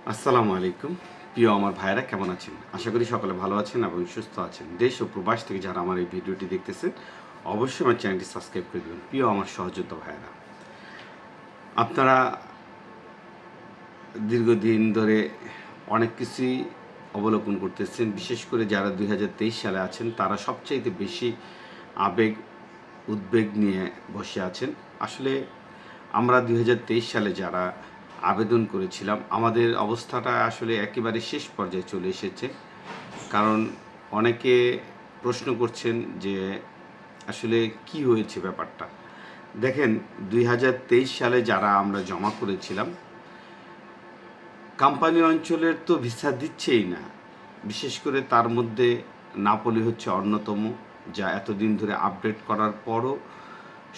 আসসালামু আলাইকুম। প্রিয় আমার ভাইয়েরা কেমন আছেন? আশা করি সকলে ভালো আছেন এবং সুস্থ আছেন। দেশ ও প্রবাস থেকে যারা আমার এই ভিডিওটি দেখতেছেন, অবশ্যই আমার চ্যানেলটি সাবস্ক্রাইব করে দেবেন। প্রিয় আমার সহযোদ্ধা ভাইয়েরা, আপনারা দীর্ঘদিন ধরে অনেক কিছুই অবলোকন করতেছেন। বিশেষ করে যারা ২০২৩ সালে আছেন, তারা সবচাইতে বেশি আবেগ, উদ্বেগ নিয়ে বসে আছেন। আসলে আমরা ২০২৩ সালে যারা আবেদন করেছিলাম, আমাদের অবস্থাটা আসলে একেবারে শেষ পর্যায়ে চলে এসেছে। কারণ অনেকে প্রশ্ন করছেন যে আসলে কি হয়েছে ব্যাপারটা। দেখেন, ২০২৩ সালে যারা আমরা জমা করেছিলাম, কোম্পানি অঞ্চলের তো ভিসা দিচ্ছেই না। বিশেষ করে তার মধ্যে নাপোলি হচ্ছে অন্যতম, যা এতদিন ধরে আপডেট করার পরও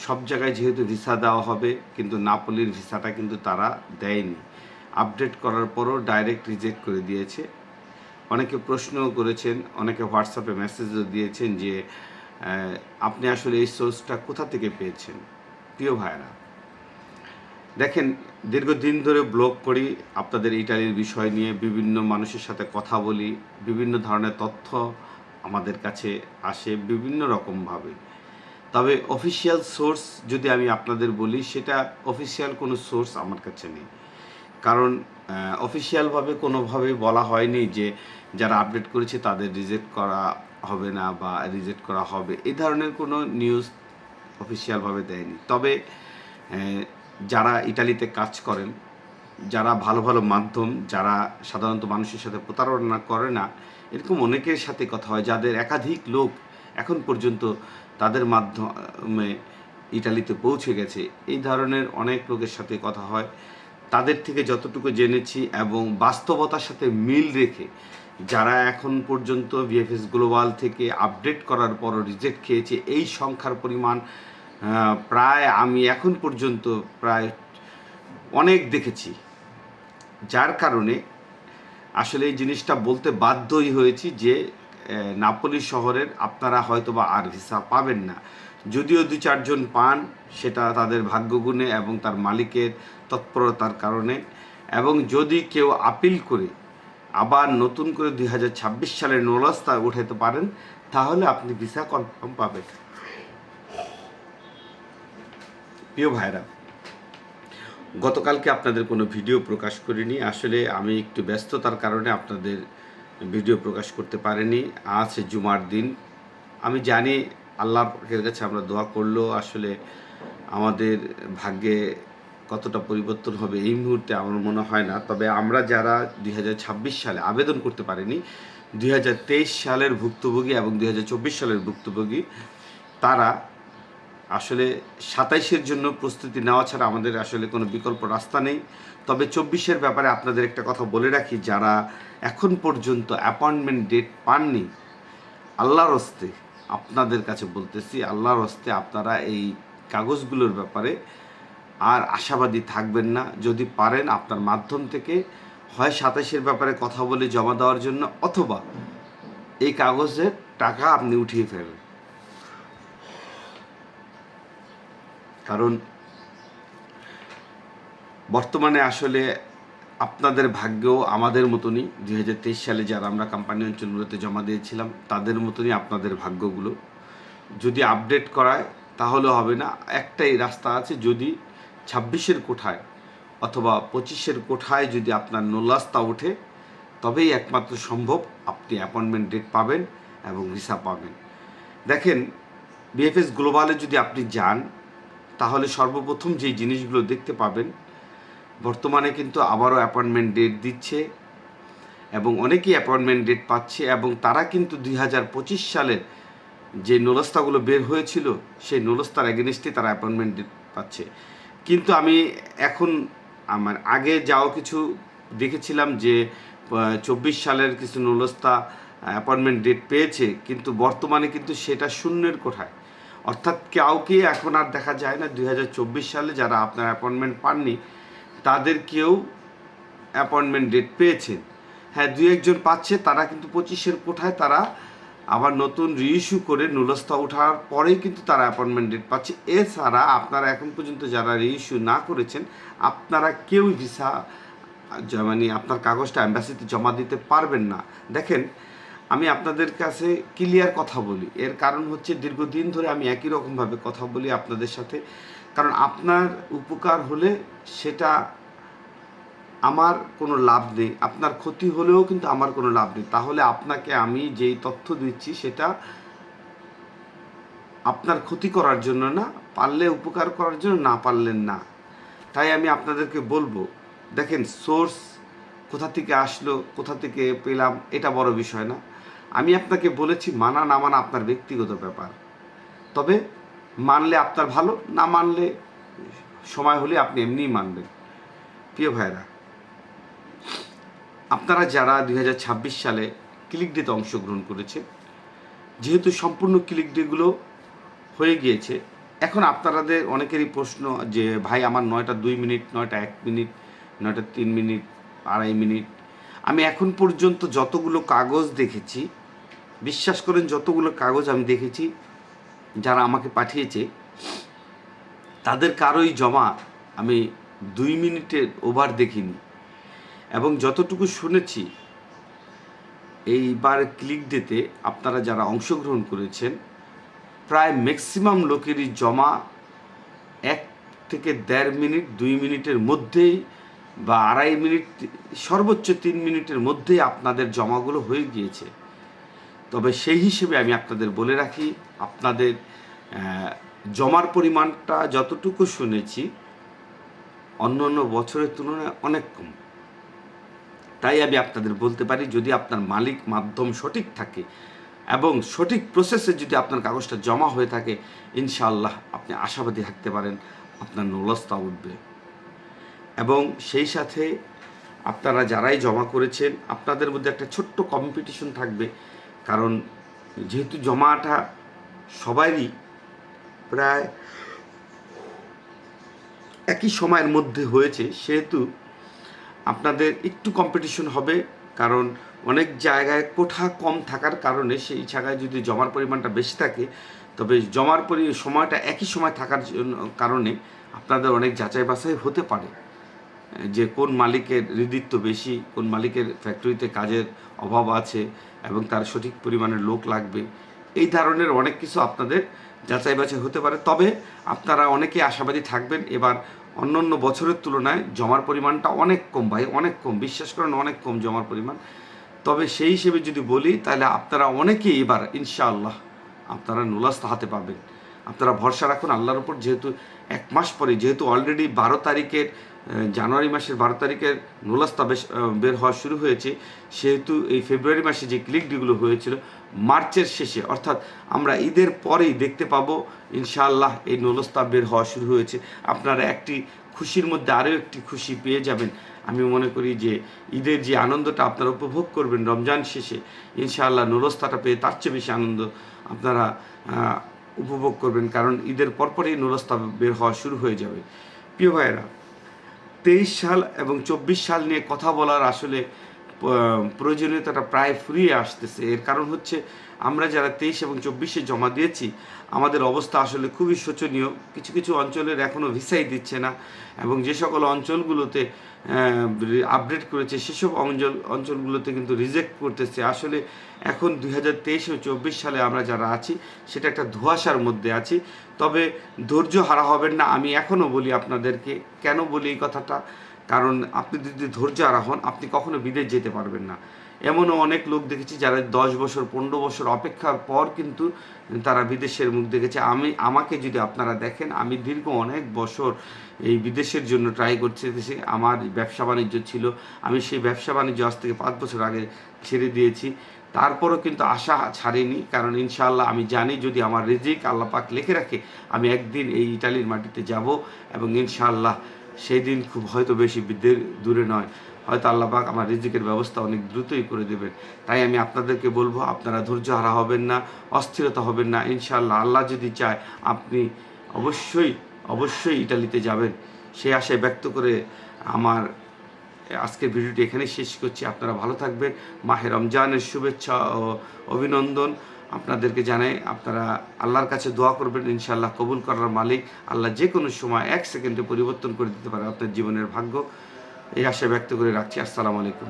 সব জায়গায় যেহেতু ভিসা দেওয়া হবে, কিন্তু নাপোলির ভিসাটা কিন্তু তারা দেয়নি। আপডেট করার পরও ডাইরেক্ট রিজেক্ট করে দিয়েছে। অনেকে প্রশ্নও করেছেন, অনেকে হোয়াটসঅ্যাপে মেসেজও দিয়েছেন যে আপনি আসলে এই সোর্সটা কোথা থেকে পেয়েছেন। প্রিয় ভাইয়েরা, দেখেন, দীর্ঘদিন ধরে ব্লগ করি, আপনাদের ইটালির বিষয় নিয়ে বিভিন্ন মানুষের সাথে কথা বলি, বিভিন্ন ধরনের তথ্য আমাদের কাছে আসে বিভিন্ন রকমভাবে। তবে অফিসিয়াল সোর্স যদি আমি আপনাদের বলি, সেটা অফিসিয়াল কোনো সোর্স আমার কাছে নেই। কারণ অফিসিয়ালভাবে কোনোভাবেই বলা হয়নি যে যারা আপডেট করেছে তাদের রিজেক্ট করা হবে না বা রিজেক্ট করা হবে, এই ধরনের কোনো নিউজ অফিসিয়ালভাবে দেয়নি। তবে যারা ইটালিতে কাজ করেন, যারা ভালো ভালো মাধ্যম, যারা সাধারণত মানুষের সাথে প্রতারণা করে না, এরকম অনেকের সাথে কথা হয়, যাদের একাধিক লোক এখন পর্যন্ত তাদের মাধ্যমে ইটালিতে পৌঁছে গেছে। এই ধরনের অনেক লোকের সাথে কথা হয়। তাদের থেকে যতটুকু জেনেছি এবং বাস্তবতার সাথে মিল রেখে যারা এখন পর্যন্ত ভিএফএস গ্লোবাল থেকে আপডেট করার পরও রিজেক্ট খেয়েছে, এই সংখ্যার পরিমাণ প্রায় আমি এখন পর্যন্ত প্রায় অনেক দেখেছি। যার কারণে আসলে এই জিনিসটা বলতে বাধ্যই হয়েছি যে নাপোলি শহরের আপনারা হয়তোবা আর ভিসা পাবেন না। যদিও ২-৪ জন পান, সেটা তাদের ভাগ্যগুণে এবং তার মালিকের তৎপরতার কারণে। এবং যদি কেউ আপিল করে আবার নতুন করে ২০২৬ সালের নলস্তা উঠাতে পারেন, তাহলে আপনি ভিসা কনফার্ম পাবেন। প্রিয় ভাইরা, গতকালকে আপনাদের কোনো ভিডিও প্রকাশ করিনি। আসলে আমি একটু ব্যস্ততার কারণে আপনাদের ভিডিও প্রকাশ করতে পারিনি। আজ জুমার দিন। আমি জানি আল্লাহর কাছে আমরা দোয়া করলেও আসলে আমাদের ভাগ্যে কতটা পরিবর্তন হবে এই মুহূর্তে আমার মনে হয় না। তবে আমরা যারা ২০২৬ সালে আবেদন করতে পারিনি, ২০২৩ সালের ভুক্তভোগী এবং ২০২৪ সালের ভুক্তভোগী, তারা আসলে ২৭-এর জন্য প্রস্তুতি নেওয়া ছাড়া আমাদের আসলে কোনো বিকল্প রাস্তা নেই। তবে ২৪-এর ব্যাপারে আপনাদের একটা কথা বলে রাখি, যারা এখন পর্যন্ত অ্যাপয়েন্টমেন্ট ডেট পাননি, আল্লাহর হস্তে আপনাদের কাছে বলতেছি, আল্লাহর হস্তে আপনারা এই কাগজগুলোর ব্যাপারে আর আশাবাদী থাকবেন না। যদি পারেন আপনার মাধ্যম থেকে হয় ২৭-এর ব্যাপারে কথা বলে জমা দেওয়ার জন্য, অথবা এই কাগজের টাকা আপনি উঠিয়ে ফেলবেন। কারণ বর্তমানে আসলে আপনাদের ভাগ্যও আমাদের মতনই, ২০২৩ সালে যারা আমরা কোম্পানি অঞ্চলগুলোতে জমা দিয়েছিলাম তাদের মতনই আপনাদের ভাগ্যগুলো। যদি আপডেট করায় তাহলে হবে না। একটাই রাস্তা আছে, যদি ২৬-এর কোঠায় অথবা ২৫-এর কোঠায় যদি আপনার নোলাস্তা ওঠে, তবেই একমাত্র সম্ভব আপনি অ্যাপয়েন্টমেন্ট ডেট পাবেন এবং ভিসা পাবেন। দেখেন, ভিএফএস গ্লোবালে যদি আপনি যান, তাহলে সর্বপ্রথম যেই জিনিসগুলো দেখতে পাবেন, বর্তমানে কিন্তু আবারও অ্যাপয়েন্টমেন্ট ডেট দিচ্ছে এবং অনেকেই অ্যাপয়েন্টমেন্ট ডেট পাচ্ছে, এবং তারা কিন্তু ২০২৫ সালের যে নোলস্তাগুলো বের হয়েছিল, সেই নোলস্তার এগেনিস্টে তারা অ্যাপয়েন্টমেন্ট ডেট পাচ্ছে। কিন্তু আমি এখন আমার আগে যাও কিছু দেখেছিলাম যে ২৪ সালের কিছু নোলস্তা অ্যাপয়েন্টমেন্ট ডেট পেয়েছে, কিন্তু বর্তমানে কিন্তু সেটা শূন্যের কোঠায়। অর্থাৎ কাউকে এখন আর দেখা যায় না ২০২৪ সালে যারা আপনার অ্যাপয়েন্টমেন্ট পাননি তাদের কেউ অ্যাপয়েন্টমেন্ট ডেট পেয়েছেন। হ্যাঁ, ২-১ জন পাচ্ছে, তারা কিন্তু ২৫-এর কোঠায় তারা আবার নতুন রিইস্যু করে নুলস্থা ওঠার পরেই কিন্তু তারা অ্যাপয়েন্টমেন্ট ডেট পাচ্ছে। এছাড়া আপনারা এখন পর্যন্ত যারা রিইস্যু না করেছেন, আপনারা কেউ ভিসা মানে আপনার কাগজটা অ্যাম্বাসিতে জমা দিতে পারবেন না। দেখেন, আমি আপনাদের কাছে ক্লিয়ার কথা বলি, এর কারণ হচ্ছে দীর্ঘদিন ধরে আমি একই রকমভাবে কথা বলি আপনাদের সাথে, কারণ আপনার উপকার হলে সেটা আমার কোনো লাভ নেই, আপনার ক্ষতি হলেও কিন্তু আমার কোনো লাভ নেই। তাহলে আপনাকে আমি যেই তথ্য দিচ্ছি সেটা আপনার ক্ষতি করার জন্য না, পারলে উপকার করার জন্য, না পারলেন না। তাই আমি আপনাদেরকে বলবো, দেখেন সোর্স কোথা থেকে আসলো, কোথা থেকে পেলাম, এটা বড় বিষয় না। আমি আপনাকে বলেছি, মানা না মানা আপনার ব্যক্তিগত ব্যাপার। তবে মানলে আপনার ভালো, না মানলে সময় হলে আপনি এমনিই মানবেন। প্রিয় ভাইরা, আপনারা যারা 2026 সালে ক্লিক ডেতে অংশগ্রহণ করেছে, যেহেতু সম্পূর্ণ ক্লিক ডেগুলো হয়ে গিয়েছে, এখন আপনাদের অনেকেরই প্রশ্ন যে ভাই আমার 9টা 2 মিনিট, 9টা 1 মিনিট, 9টা 3 মিনিট, 2.5 মিনিট, আমি এখন পর্যন্ত যতগুলো কাগজ দেখেছি, বিশ্বাস করেন যতগুলো কাগজ আমি দেখেছি যারা আমাকে পাঠিয়েছে, তাদের কারোই জমা আমি 2 মিনিটের ওভার দেখিনি। এবং যতটুকু শুনেছি, এইবার ক্লিক ডেতে আপনারা যারা অংশগ্রহণ করেছেন, প্রায় ম্যাক্সিমাম লোকেরই জমা 1 থেকে 1.5 মিনিট, 2 মিনিটের মধ্যেই বা 2.5 মিনিট, সর্বোচ্চ 3 মিনিটের মধ্যেই আপনাদের জমাগুলো হয়ে গিয়েছে। তবে সেই হিসেবে আমি আপনাদের বলে রাখি, আপনাদের জমার পরিমাণটা যতটুকু শুনেছি অন্য অন্য বছরের তুলনায় অনেক কম। তাই আমি আপনাদের বলতে পারি, যদি আপনার মালিক মাধ্যম সঠিক থাকে এবং সঠিক প্রসেসে যদি আপনার কাগজটা জমা হয়ে থাকে, ইনশাআল্লাহ আপনি আশাবাদী থাকতে পারেন আপনার নলস্তা উঠবে। এবং সেই সাথে আপনারা যারাই জমা করেছেন, আপনাদের মধ্যে একটা ছোট্ট কম্পিটিশন থাকবে, কারণ যেহেতু জমাটা সবারই প্রায় একই সময়ের মধ্যে হয়েছে, সেহেতু আপনাদের একটু কম্পিটিশন হবে, কারণ অনেক জায়গায় কোঠা কম থাকার কারণে সেই জায়গায় যদি জমার পরিমাণটা বেশি থাকে, তবে জমার সময়টা একই সময় থাকার কারণে আপনাদের অনেক যাচাই বাছাই হতে পারে যে কোন মালিকের হৃদিত্ব বেশি, কোন মালিকের ফ্যাক্টরিতে কাজের অভাব আছে এবং তার সঠিক পরিমাণের লোক লাগবে। এই ধরনের অনেক কিছু আপনাদের যাচাই বাছাই হতে পারে। তবে আপনারা অনেকেই আশাবাদী থাকবেন, এবার অন্য অন্য বছরের তুলনায় জমার পরিমাণটা অনেক কম ভাই, অনেক কম, বিশ্বাস করেন অনেক কম জমার পরিমাণ। তবে সেই হিসেবে যদি বলি, তাহলে আপনারা অনেকেই এবার ইনশাআল্লাহ আপনারা নুলাস্তা হাতে পাবেন। আপনারা ভরসা রাখুন আল্লাহর উপর। যেহেতু 1 মাস পরে, যেহেতু অলরেডি 12 তারিখের, জানুয়ারি মাসের 12 তারিখের নুলাস্তা বের হওয়া শুরু হয়েছে, সেহেতু এই ফেব্রুয়ারি মাসে যে ক্লিক ডিগুলো হয়েছিল মার্চের শেষে, অর্থাৎ আমরা ঈদের পরেই দেখতে পাবো ইনশাআল্লাহ এই নুলাস্তা বের হওয়া শুরু হয়েছে। আপনারা একটি খুশির মধ্যে আরও একটি খুশি পেয়ে যাবেন। আমি মনে করি যে ঈদের যে আনন্দটা আপনারা উপভোগ করবেন রমজান শেষে, ইনশাআল্লাহ নুরস্তাটা পেয়ে তার চেয়ে বেশি আনন্দ আপনারা উপভোগ করবেন, কারণ ঈদের পরপরই নুরস্তা বের হওয়া শুরু হয়ে যাবে। প্রিয় ভাইয়েরা, 23 সাল এবং 24 সাল নিয়ে কথা বলার আসলে প্রয়োজনীয়তাটা প্রায় ফুরিয়ে আসতেছে। এর কারণ হচ্ছে আমরা যারা 23 এবং 24-এ জমা দিয়েছি, আমাদের অবস্থা আসলে খুবই শোচনীয়। কিছু কিছু অঞ্চলের এখনও ভিসাই দিচ্ছে না, এবং যে সকল অঞ্চলগুলোতে আপডেট করেছে সেসব অঞ্চলগুলোতে কিন্তু রিজেক্ট করতেছে। আসলে এখন 2023 ও 24 সালে আমরা যারা আছি সেটা একটা ধোঁয়াশার মধ্যে আছি। তবে ধৈর্য হারা হবেন না। আমি এখনও বলি আপনাদেরকে, কেন বলি এই কথাটা, কারণ আপনি যদি ধৈর্য হারা হন, আপনি কখনো বিদেশ যেতে পারবেন না। এমনও অনেক লোক দেখেছি যারা 10 বছর 15 বছর অপেক্ষার পর কিন্তু তারা বিদেশের মুখ দেখেছে। আমাকে যদি আপনারা দেখেন, আমি দীর্ঘ অনেক বছর এই বিদেশের জন্য ট্রাই করছি। আমার ব্যবসা বাণিজ্য ছিল, আমি সেই ব্যবসা বাণিজ্য আজ থেকে 5 বছর আগে ছেড়ে দিয়েছি। তারপরও কিন্তু আশা ছাড়িনি, কারণ ইনশাআল্লাহ আমি জানি যদি আমার রিজিক আল্লাহ পাক লিখে রাখে, আমি একদিন এই ইটালির মাটিতে যাব, এবং ইনশাআল্লাহ সেই দিন খুব হয়তো বেশি দূরে নয়, হয়তো আল্লাহ পাক আমার রিজিকের ব্যবস্থা অনেক দ্রুতই করে দেবেন। তাই আমি আপনাদেরকে বলবো, আপনারা ধৈর্য হারা হবেন না, অস্থিরতা হবেন না। ইনশাআল্লাহ আল্লাহ যদি চায় আপনি অবশ্যই ইটালিতে যাবেন, সেই আশায় ব্যক্ত করে আমার আজকের ভিডিওটি এখানেই শেষ করছি। আপনারা ভালো থাকবেন। মাহে রমজানের শুভেচ্ছা ও অভিনন্দন আপনাদেরকে জানাই। আপনারা আল্লাহর কাছে দোয়া করবেন, ইনশাআল্লাহ কবুল করার মালিক আল্লাহ যে কোনো সময় 1 সেকেন্ডে পরিবর্তন করে দিতে পারে আপনার জীবনের ভাগ্য। এই আশা ব্যক্ত করে রাখছি। আসসালামু আলাইকুম।